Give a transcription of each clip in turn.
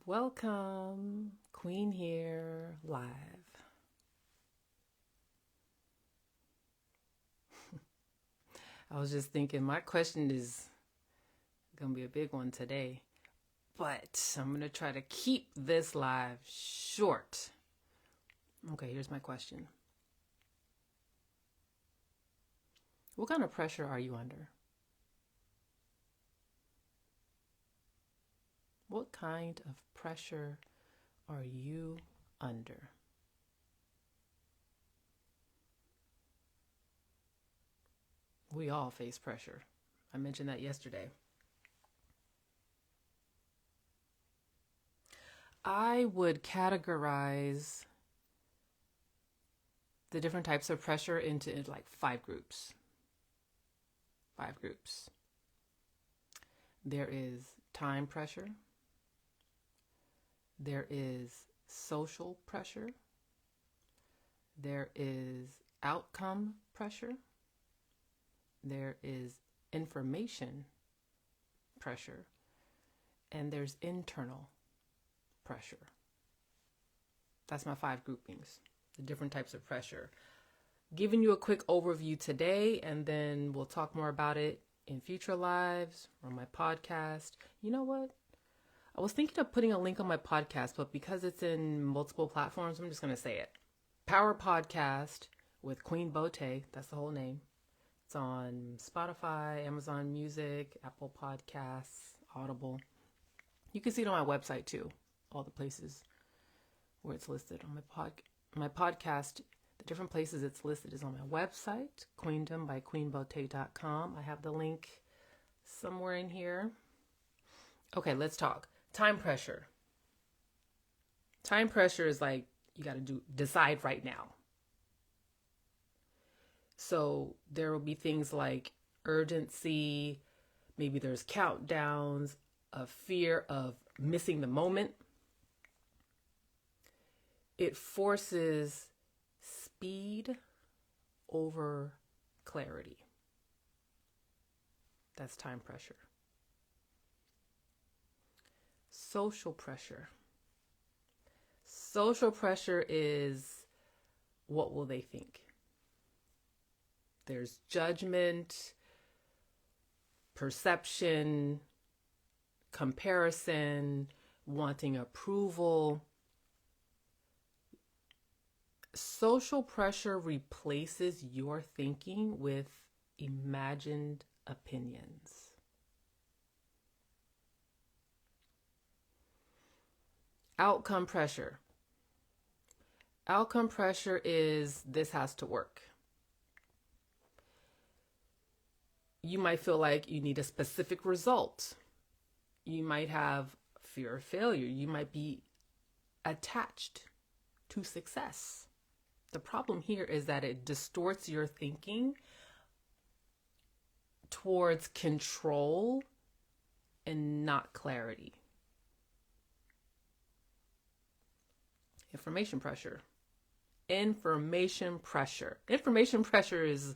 Welcome, Queen here live. I was just thinking my question is going to be a big one today, but I'm going to try to keep this live short. Okay, here's my question. What kind of pressure are you under? What kind of pressure are you under? We all face pressure. I mentioned that yesterday. I would categorize the different types of pressure into like five groups. There is time pressure. There is social pressure. There is outcome pressure. There is information pressure. And there's internal pressure. That's my five groupings, the different types of pressure. Giving you a quick overview today, and then we'll talk more about it in future lives or my podcast. You know what? I was thinking of putting a link on my podcast, but because it's in multiple platforms, I'm just going to say it. Power Podcast with Queen Beauté. That's the whole name. It's on Spotify, Amazon Music, Apple Podcasts, Audible. You can see it on my website too. All the places where it's listed on my podcast. The different places it's listed is on my website, Queendom by queenbeauté.com. I have the link somewhere in here. Okay, let's talk. Time pressure. Time pressure is like you got to decide right now. So there will be things like urgency, maybe there's countdowns, a fear of missing the moment. It forces speed over clarity. That's time pressure. Social pressure. Social pressure is what will they think? There's judgment, perception, comparison, wanting approval. Social pressure replaces your thinking with imagined opinions. Outcome pressure. Outcome pressure is this has to work. You might feel like you need a specific result. You might have fear of failure. You might be attached to success. The problem here is that it distorts your thinking towards control and not clarity. Information pressure. Information pressure. Information pressure is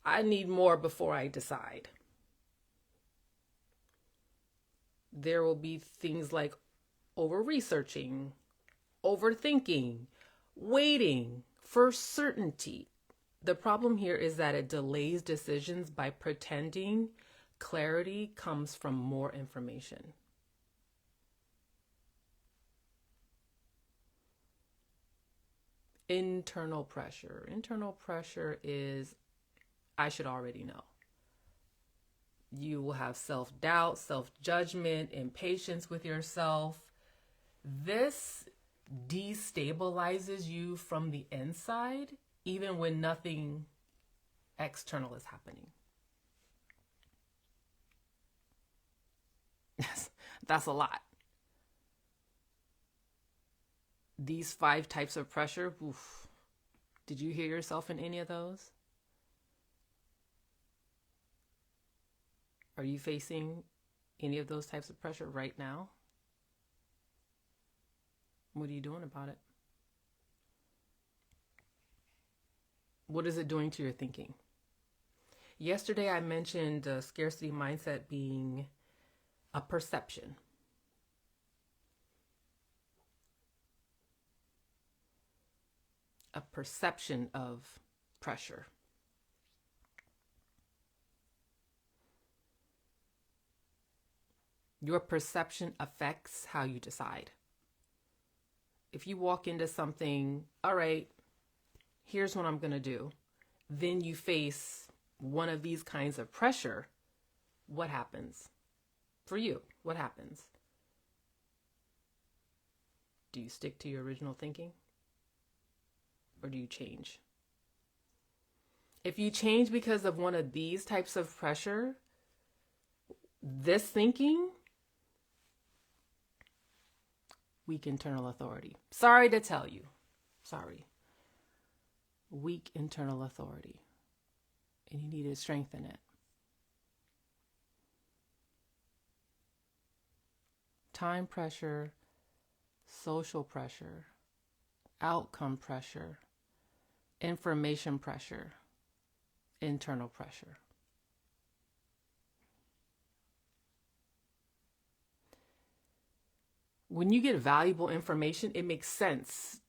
I need more before I decide. There will be things like over-researching, overthinking, waiting for certainty. The problem here is that it delays decisions by pretending clarity comes from more information. Internal pressure. Internal pressure is I should already know. You will have self-doubt, self-judgment, impatience with yourself. This destabilizes you from the inside, even when nothing external is happening. That's a lot. These five types of pressure, oof. Did you hear yourself in any of those? Are you facing any of those types of pressure right now? What are you doing about it? What is it doing to your thinking? Yesterday, I mentioned scarcity mindset being a perception. a perception of pressure. Your perception affects how you decide. If you walk into something, all right, here's what I'm going to do, then you face one of these kinds of pressure, what happens? For you, what happens? Do you stick to your original thinking? Or do you change? If you change because of one of these types of pressure, this thinking, weak internal authority. Sorry to tell you. Sorry. Weak internal authority. And you need to strengthen it. Time pressure, social pressure, outcome pressure, information pressure, internal pressure. When you get valuable information, it makes sense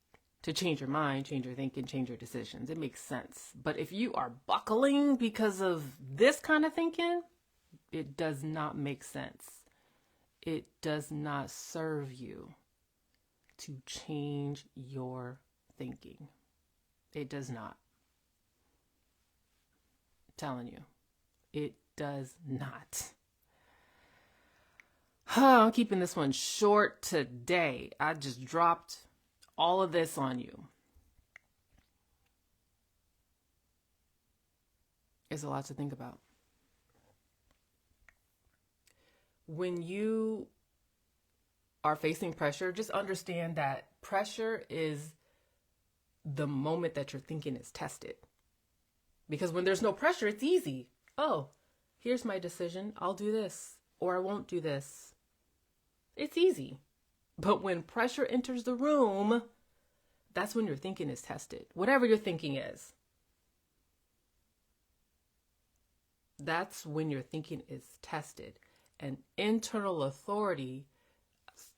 to change your mind, change your thinking, change your decisions. It makes sense. But if you are buckling because of this kind of thinking, it does not make sense. It does not serve you to change your thinking. It does not. I'm telling you, it does not. I'm keeping this one short today. I just dropped all of this on you. It's a lot to think about. When you are facing pressure, just understand that pressure is the moment that your thinking is tested. Because when there's no pressure, it's easy. Oh, here's my decision. I'll do this, or I won't do this. It's easy. But when pressure enters the room, that's when your thinking is tested. Whatever your thinking is. That's when your thinking is tested. And internal authority,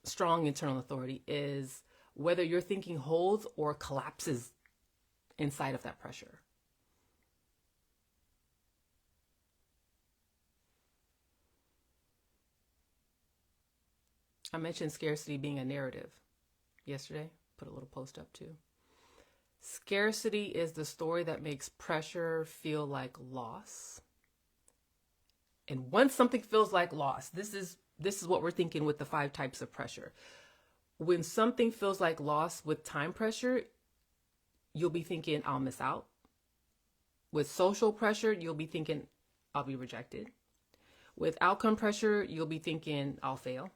strong internal authority, is whether your thinking holds or collapses inside of that pressure. I mentioned scarcity being a narrative yesterday. Put a little post up too. Scarcity is the story that makes pressure feel like loss. And once something feels like loss, this is what we're thinking with the 5 types of pressure. When something feels like loss with time pressure, you'll be thinking, I'll miss out. With social pressure, you'll be thinking, I'll be rejected. With outcome pressure, you'll be thinking, I'll fail.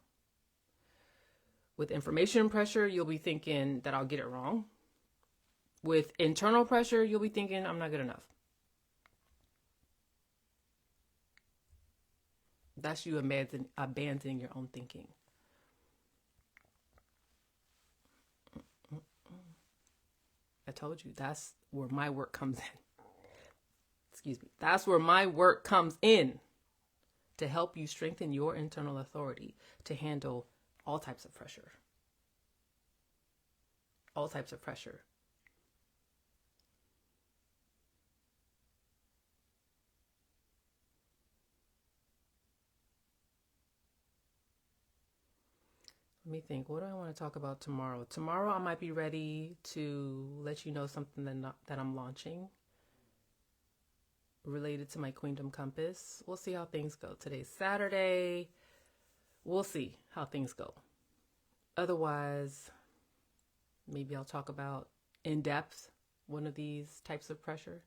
With information pressure, you'll be thinking that I'll get it wrong. With internal pressure, you'll be thinking, I'm not good enough. That's you abandoning your own thinking. I told you, that's where my work comes in. Excuse me. That's where my work comes in, to help you strengthen your internal authority to handle all types of pressure. All types of pressure. Let me think. What do I want to talk about tomorrow? Tomorrow I might be ready to let you know something that I'm launching related to my Queendom Compass. We'll see how things go. Today's Saturday. We'll see how things go. Otherwise, maybe I'll talk about in depth one of these types of pressure.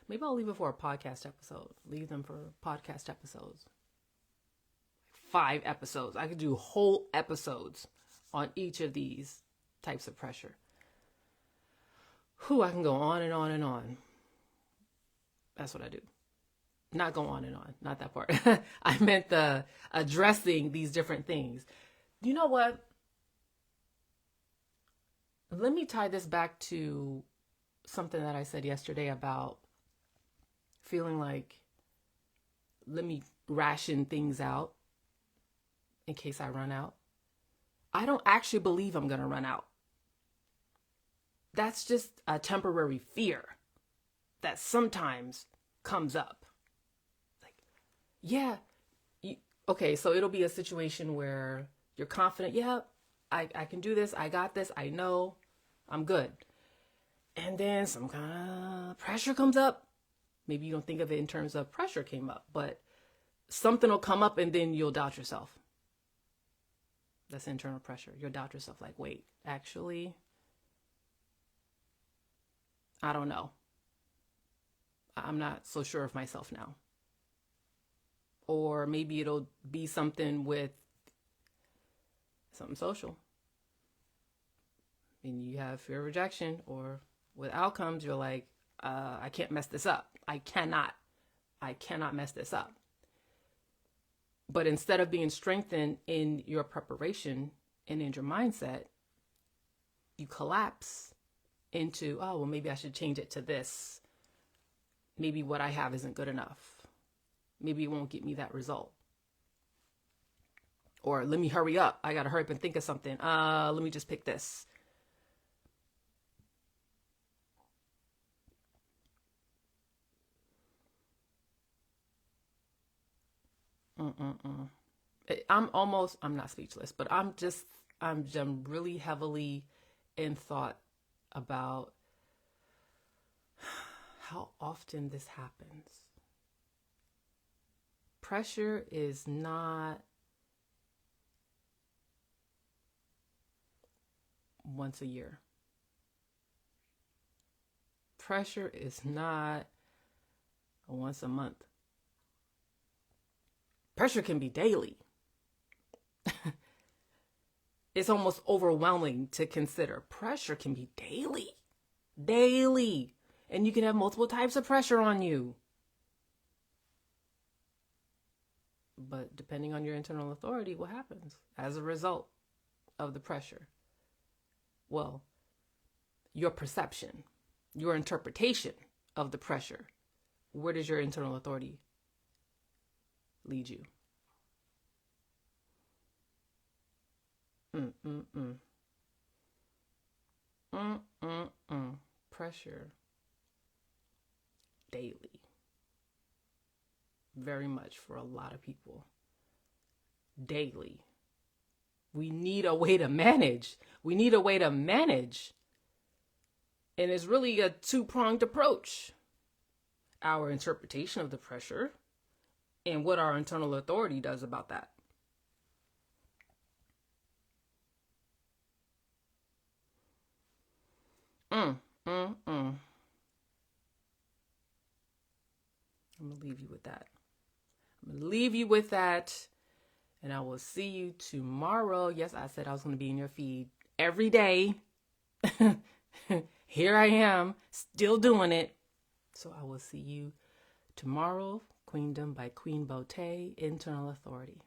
Maybe I'll leave it for a podcast episode. Leave them for podcast episodes. 5 episodes. I could do whole episodes on each of these types of pressure. I can go on and on and on. That's what I do. Not go on and on. Not that part. I meant the addressing these different things. You know what? Let me tie this back to something that I said yesterday about feeling like, let me ration things out in case I run out. I don't actually believe I'm going to run out. that's just a temporary fear that sometimes comes up. Like, yeah, okay, so it'll be a situation where you're confident, yeah, I can do this, I got this, I know, I'm good. And then some kind of pressure comes up. Maybe you don't think of it in terms of pressure came up, but something will come up and then you'll doubt yourself. That's internal pressure. You'll doubt yourself like, wait, actually, I don't know. I'm not so sure of myself now. Or maybe it'll be something with something social. And you have fear of rejection, or with outcomes, you're like, I can't mess this up. I cannot mess this up. But instead of being strengthened in your preparation and in your mindset, you collapse into, oh, well, maybe I should change it to this. Maybe what I have isn't good enough. Maybe it won't get me that result. Or let me hurry up. I got to hurry up and think of something. Let me just pick this. I'm not speechless, but I'm really heavily in thought about how often this happens. Pressure is not once a year. Pressure is not once a month. Pressure can be daily. It's almost overwhelming to consider. Pressure can be daily. Daily. And you can have multiple types of pressure on you. But depending on your internal authority, what happens as a result of the pressure? Well, your perception, your interpretation of the pressure. Where does your internal authority lead you? Pressure daily. Very much for a lot of people. Daily. We need a way to manage. We need a way to manage. And it's really a two-pronged approach. Our interpretation of the pressure and what our internal authority does about that. I'm going to leave you with that. And I will see you tomorrow. Yes, I said I was going to be in your feed every day. Here I am, still doing it. So I will see you tomorrow. Queendom by Queen Beauté, Internal Authority.